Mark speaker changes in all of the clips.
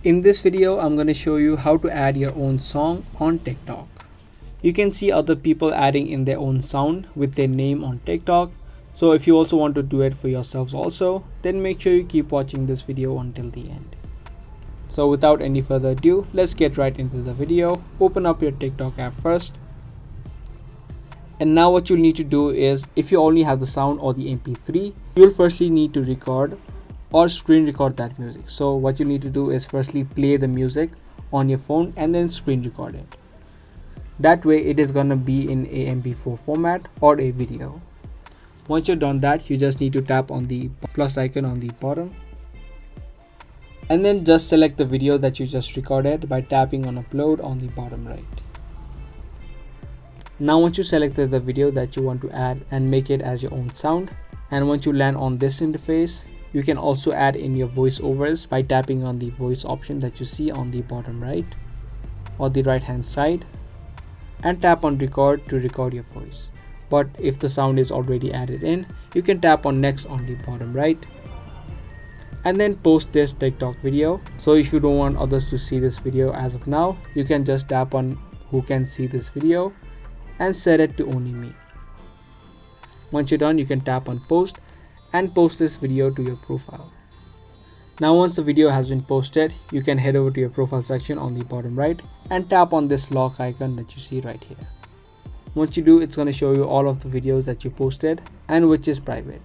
Speaker 1: In this video, I'm going to show you how to add your own song on TikTok. You can see other people adding in their own sound with their name on TikTok. So if you also want to do it for yourselves also, then make sure you keep watching this video until the end. So without any further ado, let's get right into the video. Open up your TikTok app first. And now what you'll need to do is, if you only have the sound or the MP3, you'll firstly need to record or screen record that music. So what you need to do is firstly play the music on your phone and then screen record it. That way it is gonna be in a MP4 format or a video. Once you're done that, you just need to tap on the plus icon on the bottom and then just select the video that you just recorded by tapping on upload on the bottom right. Now once you selected the video that you want to add and make it as your own sound, and once you land on this interface, you can also add in your voiceovers by tapping on the voice option that you see on the bottom right or the right hand side and tap on record to record your voice. But if the sound is already added in, you can tap on next on the bottom right and then post this TikTok video. So if you don't want others to see this video as of now, you can just tap on who can see this video and set it to only me. Once you're done, you can tap on post and post this video to your profile. Now once the video has been posted, you can head over to your profile section on the bottom right and tap on this lock icon that you see right here. Once you do, it's going to show you all of the videos that you posted and which is private.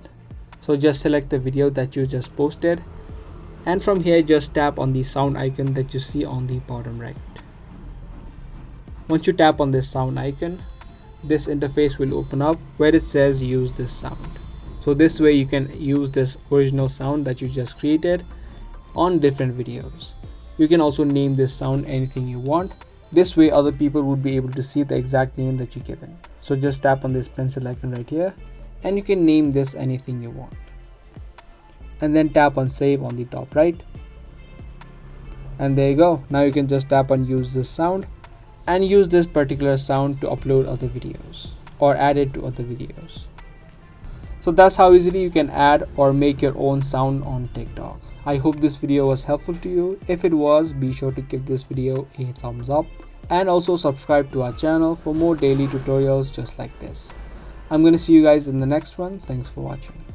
Speaker 1: So just select the video that you just posted, and from here just tap on the sound icon that you see on the bottom right. Once you tap on this sound icon, this interface will open up where it says use this sound. So this way you can use this original sound that you just created on different videos. You can also name this sound anything you want. This way other people would be able to see the exact name that you've given. So just tap on this pencil icon right here and you can name this anything you want. And then tap on save on the top right. And there you go. Now you can just tap on use this sound and use this particular sound to upload other videos or add it to other videos. So that's how easily you can add or make your own sound on TikTok. I hope this video was helpful to you. If it was, be sure to give this video a thumbs up and also subscribe to our channel for more daily tutorials just like this. I'm going to see you guys in the next one. Thanks for watching.